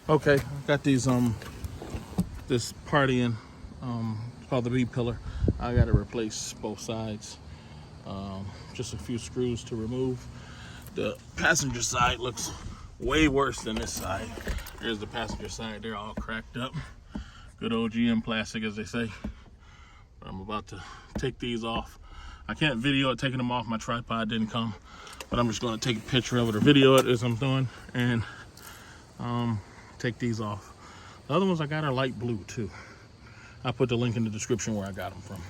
Okay, got these this partying called the B pillar. I got to replace both sides. Just a few screws to remove. The passenger side looks way worse than this side. Here's the passenger side. They're all cracked up. Good old GM plastic, as they say. But I'm about to take these off. I can't video it taking them off. My tripod didn't come, but I'm just going to take a picture of it or video it as I'm doing and take these off. The other ones I got are light blue too. I'll put the link in the description where I got them from.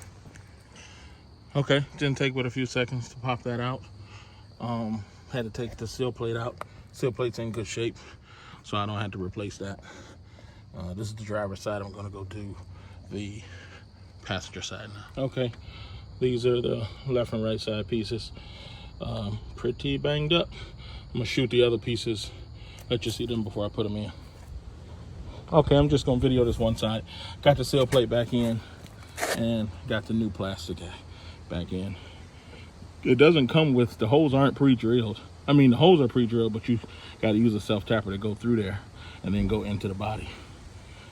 Okay, didn't take but a few seconds to pop that out. Had to take the seal plate out. Seal plate's in good shape, so I don't have to replace that. This is the driver's side. I'm gonna go do the passenger side now. Okay, these are the left and right side pieces. Pretty banged up. I'm gonna shoot the other pieces, let you see them before I put them in. Okay, I'm just gonna video this one side. Got the seal plate back in and got the new plastic back in. It doesn't come with, the holes aren't pre-drilled. I mean, the holes are pre-drilled, but you gotta use a self-tapper to go through there and then go into the body.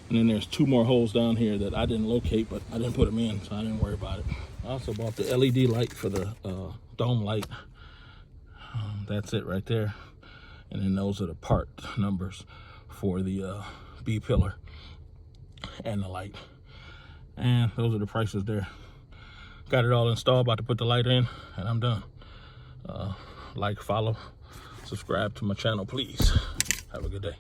And then there's 2 more holes down here that I didn't locate, but I didn't put them in, so I didn't worry about it. I also bought the LED light for the dome light. That's it right there. And then those are the part numbers for the B pillar and the light. And those are the prices there. Got it all installed, about to put the light in, and I'm done. Like, follow, subscribe to my channel, please. Have a good day.